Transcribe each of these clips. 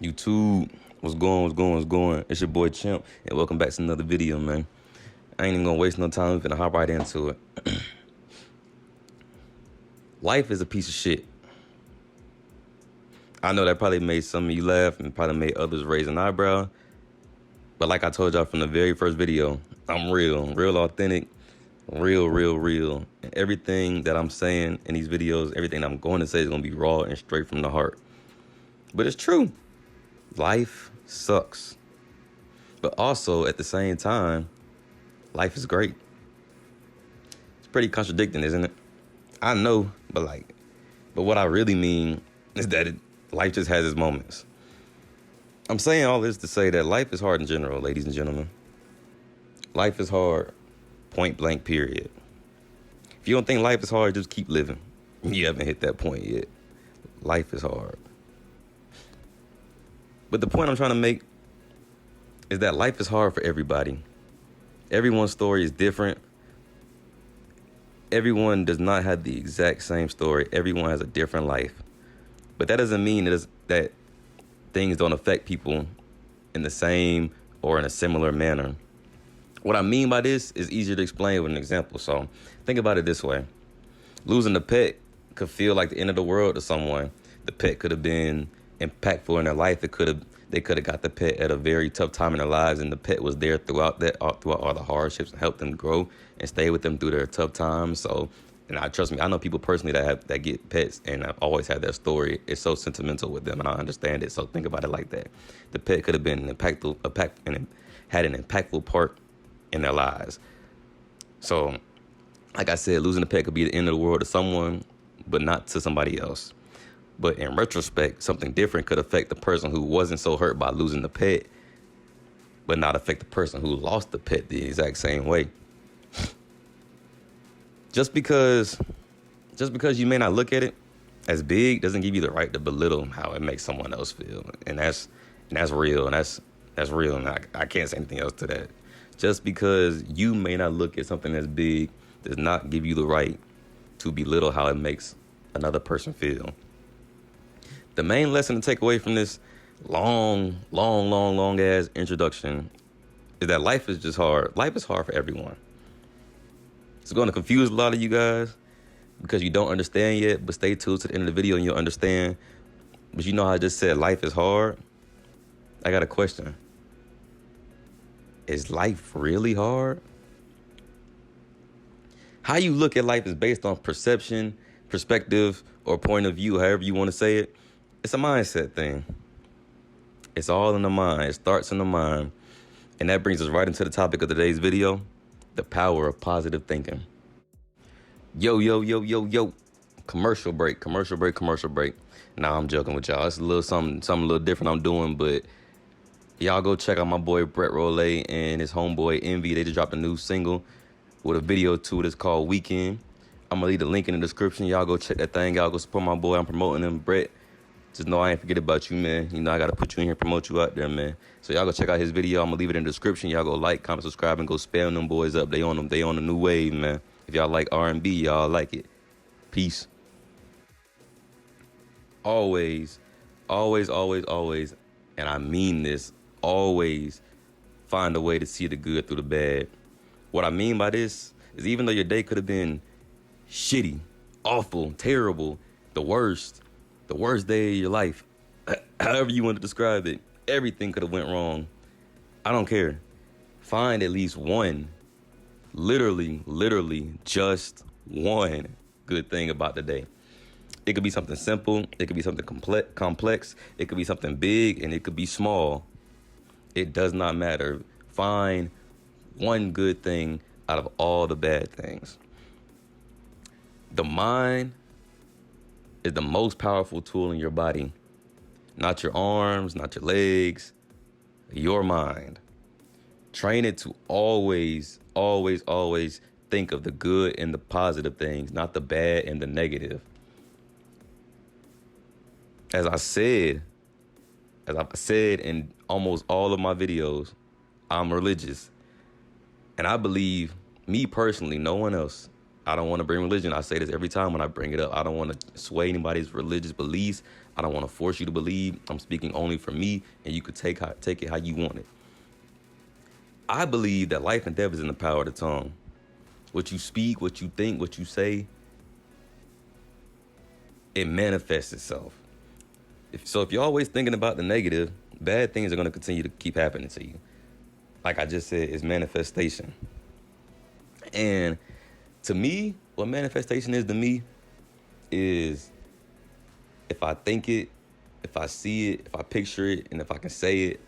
YouTube, what's going? It's your boy Chimp, and welcome back to another video, man. I ain't even gonna waste no time. We're gonna hop right into it. Life is a piece of shit. I know that probably made some of you laugh and probably made others raise an eyebrow. But like I told y'all from the very first video, I'm real authentic, real. And everything that I'm saying in these videos, everything I'm going to say is gonna be raw and straight from the heart. But it's true. Life sucks. But also, at the same time, life is great. It's pretty contradicting, isn't it? I know, but what I really mean is that life just has its moments. I'm saying all this to say that life is hard in general, ladies and gentlemen. Life is hard, point blank, period. If you don't think life is hard, just keep living. You haven't hit that point yet. Life is hard. But the point I'm trying to make is that life is hard for everybody. Everyone's story is different. Everyone does not have the exact same story. Everyone has a different life. But that doesn't mean that things don't affect people in the same or in a similar manner. What I mean by this is easier to explain with an example. So think about it this way. Losing a pet could feel like the end of the world to someone. The pet could have been impactful in their life. They could have got the pet at a very tough time in their lives, and the pet was there throughout all the hardships and helped them grow and stay with them through their tough times. So, and trust me, I know people personally that get pets, and I've always had that story. It's so sentimental with them, and I understand it. So think about it like that. The pet could have been had an impactful part in their lives. So, like I said, losing a pet could be the end of the world to someone, but not to somebody else. But in retrospect, something different could affect the person who wasn't so hurt by losing the pet, but not affect the person who lost the pet the exact same way. Just because you may not look at it as big doesn't give you the right to belittle how it makes someone else feel. And that's real. And that's real. And I can't say anything else to that. Just because you may not look at something as big does not give you the right to belittle how it makes another person feel. The main lesson to take away from this long ass introduction is that life is just hard. Life is hard for everyone. It's going to confuse a lot of you guys because you don't understand yet, but stay tuned to the end of the video and you'll understand. But you know how I just said life is hard? I got a question. Is life really hard? How you look at life is based on perception, perspective, or point of view, however you want to say it. It's a mindset thing. It's all in the mind. It starts in the mind. And that brings us right into the topic of today's video, the power of positive thinking. Yo. Commercial break. Nah, I'm joking with y'all. It's a little something a little different I'm doing, but y'all go check out my boy Rolé and his homeboy ENVI. They just dropped a new single with a video to it. It's called Weekend. I'm going to leave the link in the description. Y'all go check that thing out. Go support my boy. I'm promoting him, Brett. Just know I ain't forget about you, man. You know, I got to put you in here, promote you out there, man. So y'all go check out his video. I'm going to leave it in the description. Y'all go like, comment, subscribe, and go spam them boys up. They on the new wave, man. If y'all like R&B, y'all like it. Peace. Always, and I mean this, always find a way to see the good through the bad. What I mean by this is even though your day could have been shitty, awful, terrible, the worst day of your life, however you want to describe it, everything could have went wrong. I don't care. Find at least one, literally just one good thing about the day. It could be something simple. It could be something complex. It could be something big, and it could be small. It does not matter. Find one good thing out of all the bad things. The mind is the most powerful tool in your body. Not your arms, not your legs, your mind. Train it to always think of the good and the positive things, not the bad and the negative. As I've said in almost all of my videos, I'm religious. And I believe, me personally, no one else, I don't want to bring religion. I say this every time when I bring it up. I don't want to sway anybody's religious beliefs. I don't want to force you to believe. I'm speaking only for me, and you could take it how you want it. I believe that life and death is in the power of the tongue. What you speak, what you think, what you say, it manifests itself. If you're always thinking about the negative, bad things are going to continue to keep happening to you. Like I just said, it's manifestation. And to me, what manifestation is to me is if I think it, if I see it, if I picture it, and if I can say it,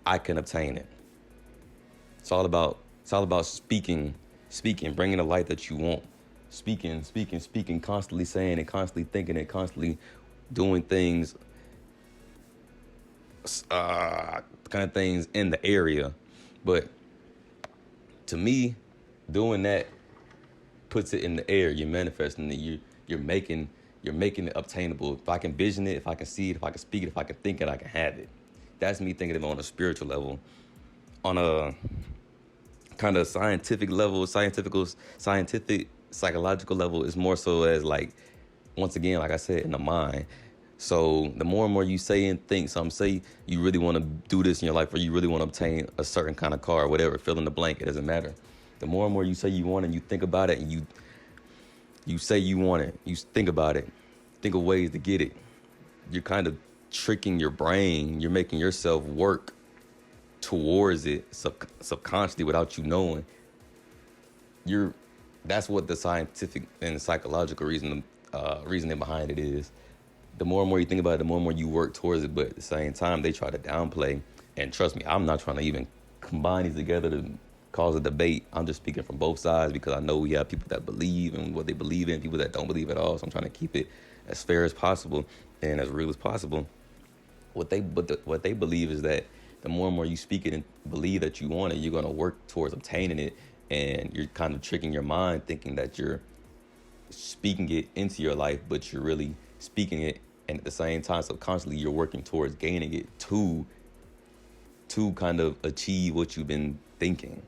I can obtain it. It's all about speaking, bringing the light that you want. Speaking, constantly saying it, constantly thinking it, constantly doing things, kind of things in the area. But to me, doing that puts it in the air. You're manifesting it. You're making it obtainable. If I can vision it, if I can see it, if I can speak it, if I can think it, I can have it. That's me thinking of it on a spiritual level. On a kind of scientific level, scientific, psychological level, is more so as like, once again, like I said, in the mind. So the more and more you say and think, say you really want to do this in your life, or you really want to obtain a certain kind of car, or whatever, fill in the blank, it doesn't matter. The more and more you say you want it, and you think about it, and you say you want it, you think about it, think of ways to get it. You're kind of tricking your brain. You're making yourself work towards it subconsciously without you knowing. That's what the scientific and psychological reasoning behind it is. The more and more you think about it, the more and more you work towards it. But at the same time, they try to downplay. And trust me, I'm not trying to even combine these together to cause a debate. I'm just speaking from both sides because I know we have people that believe in what they believe in, people that don't believe at all. So I'm trying to keep it as fair as possible and as real as possible. What they believe is that the more and more you speak it and believe that you want it, you're going to work towards obtaining it. And you're kind of tricking your mind thinking that you're speaking it into your life, but you're really speaking it. And at the same time, subconsciously, you're working towards gaining it to kind of achieve what you've been thinking.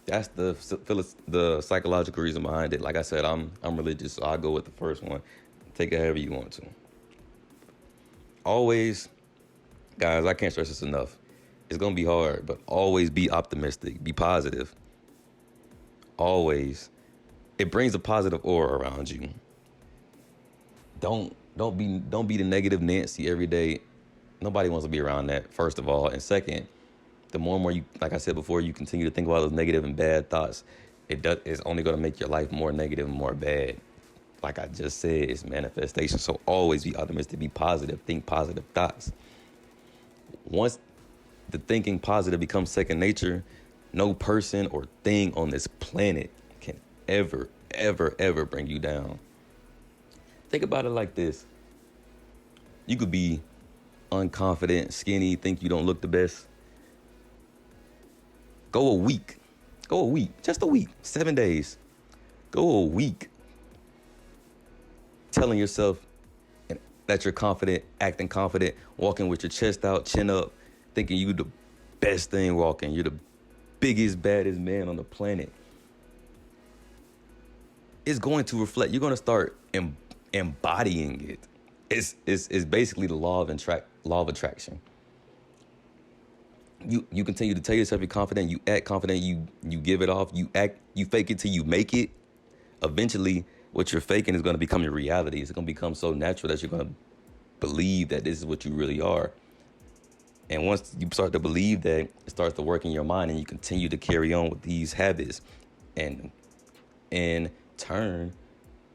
That's the psychological reason behind it. Like I said, I'm religious, so I'll go with the first one. Take it however you want to. Always, guys, I can't stress this enough. It's going to be hard, but always be optimistic. Be positive. Always. It brings a positive aura around you. Don't be the negative Nancy every day. Nobody wants to be around that, first of all. And second, the more and more you, like I said before, you continue to think about those negative and bad thoughts, it's only going to make your life more negative and more bad. Like I just said, it's manifestation. So always be optimistic, be positive, think positive thoughts. Once the thinking positive becomes second nature, no person or thing on this planet can ever bring you down. Think about it like this. You could be unconfident, skinny, think you don't look the best. Go a week, just a week, 7 days. Go a week telling yourself that you're confident, acting confident, walking with your chest out, chin up, thinking you the best thing walking. You're the biggest, baddest man on the planet. It's going to reflect. You're going to start embodying it. It's basically the law of attraction. You continue to tell yourself you're confident, you act confident, you give it off, you fake it till you make it. Eventually, what you're faking is going to become your reality. It's going to become so natural that you're going to believe that this is what you really are. And once you start to believe that, it starts to work in your mind, and you continue to carry on with these habits. And in turn,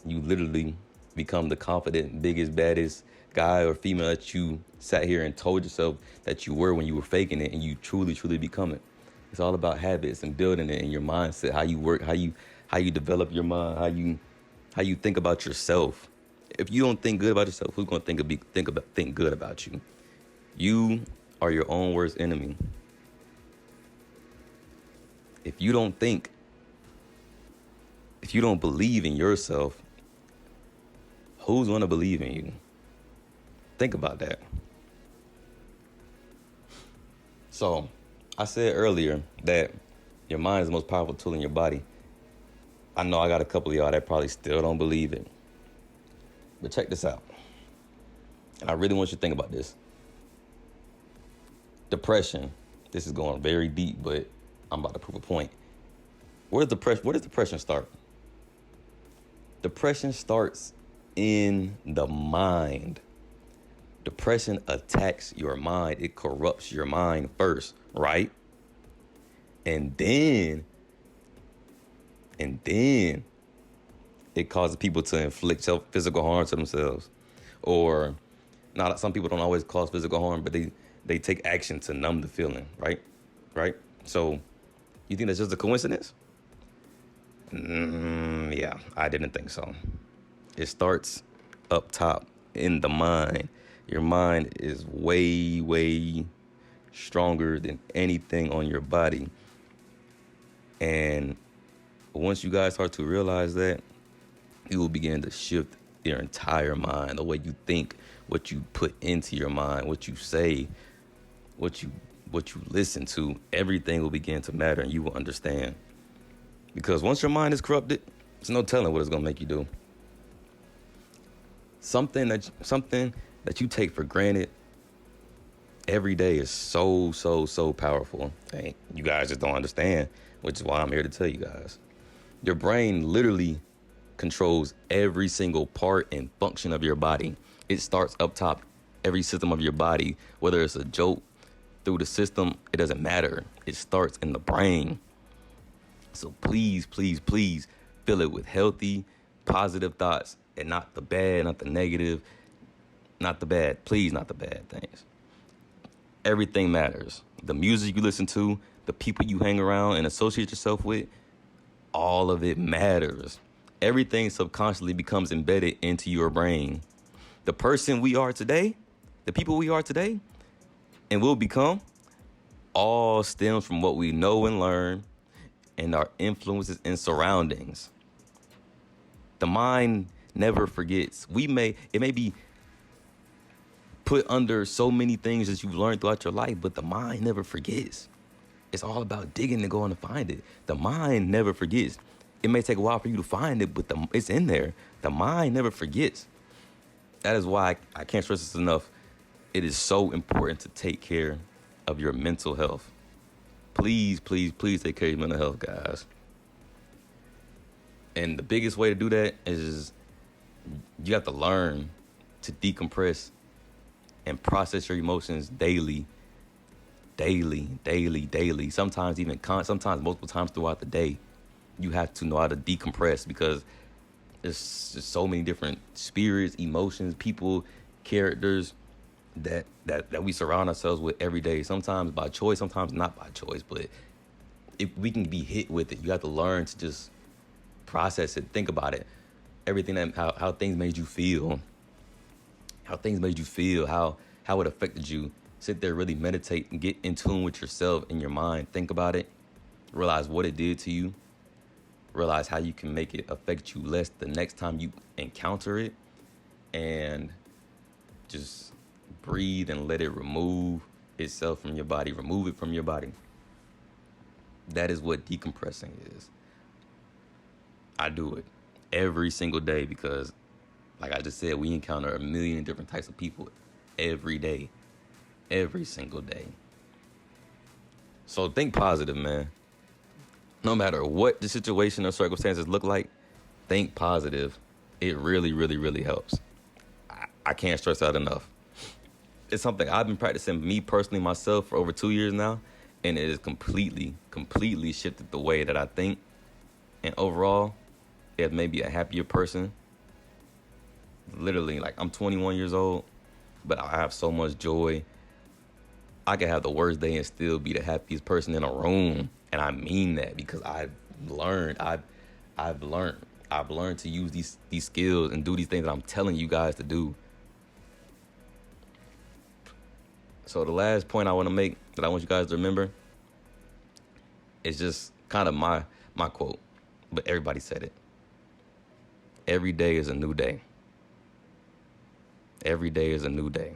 you literally become the confident, biggest, baddest guy or female that you sat here and told yourself that you were when you were faking it, and you truly become it. It's all about habits and building it in your mindset, how you work, how you develop your mind, how you think about yourself. If you don't think good about yourself, who's going to think good about you? You are your own worst enemy. If you don't believe in yourself, who's going to believe in you? Think about that. So, I said earlier that your mind is the most powerful tool in your body. I know I got a couple of y'all that probably still don't believe it. But check this out. And I really want you to think about this. Depression. This is going very deep, but I'm about to prove a point. Where does depression start? Depression starts in the mind. Depression attacks your mind. It corrupts your mind first, right? And then it causes people to inflict physical harm to themselves. Or not, some people don't always cause physical harm, but they take action to numb the feeling, right? Right? So you think that's just a coincidence? Yeah, I didn't think so. It starts up top in the mind. Your mind is way, way stronger than anything on your body. And once you guys start to realize that, you will begin to shift your entire mind, the way you think, what you put into your mind, what you say, what you listen to. Everything will begin to matter, and you will understand. Because once your mind is corrupted, there's no telling what it's gonna make you do. Something that you take for granted every day is so powerful. Hey, you guys just don't understand, which is why I'm here to tell you guys. Your brain literally controls every single part and function of your body. It starts up top, every system of your body, whether it's a joke through the system, it doesn't matter. It starts in the brain. So please fill it with healthy, positive thoughts, and not the bad, not the negative, not the bad. Please, not the bad things. Everything matters. The music you listen to, the people you hang around and associate yourself with, all of it matters. Everything subconsciously becomes embedded into your brain. The person we are today, the people we are today, and will become, all stems from what we know and learn and our influences and surroundings. The mind never forgets. It may be put under so many things that you've learned throughout your life, but the mind never forgets. It's all about digging and going to find it. The mind never forgets. It may take a while for you to find it, but it's in there. The mind never forgets. That is why I can't stress this enough. It is so important to take care of your mental health. Please take care of your mental health, guys. And the biggest way to do that is you have to learn to decompress and process your emotions daily. Sometimes multiple times throughout the day. You have to know how to decompress, because there's just so many different spirits, emotions, people, characters that we surround ourselves with every day. Sometimes by choice, sometimes not by choice. But if we can be hit with it, you have to learn to just process it, think about it. Everything how things made you feel. How it affected you. Sit there, really meditate and get in tune with yourself and your mind. Think about it. Realize what it did to you. Realize how you can make it affect you less the next time you encounter it. And just breathe and let it remove itself from your body. Remove it from your body. That is what decompressing is. I do it every single day because, like I just said, we encounter a million different types of people every day. Every single day. So think positive, man. No matter what the situation or circumstances look like, think positive. It really helps. I can't stress that enough. It's something I've been practicing, me personally, myself, for over 2 years now. And it has completely shifted the way that I think. And overall, it has made me a happier person. Literally, like, I'm 21 years old, but I have so much joy. I can have the worst day and still be the happiest person in a room. And I mean that, because I've learned to use these skills and do these things that I'm telling you guys to do. So the last point I want to make, that I want you guys to remember, is just kind of my quote, but everybody said it. Every day is a new day. Every day is a new day.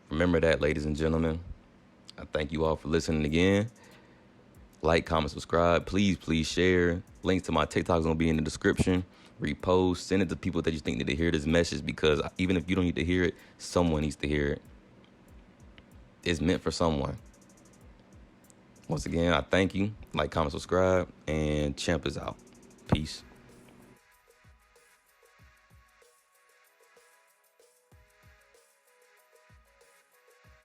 Remember that, ladies and gentlemen. I thank you all for listening again. Like, comment, subscribe. Please share. Links to my TikTok is going to be in the description. repost, send it to people that you think need to hear this message, because even if you don't need to hear it, someone needs to hear it. It's meant for someone. Once again, I thank you. Like, comment, subscribe, and Champ is out. Peace.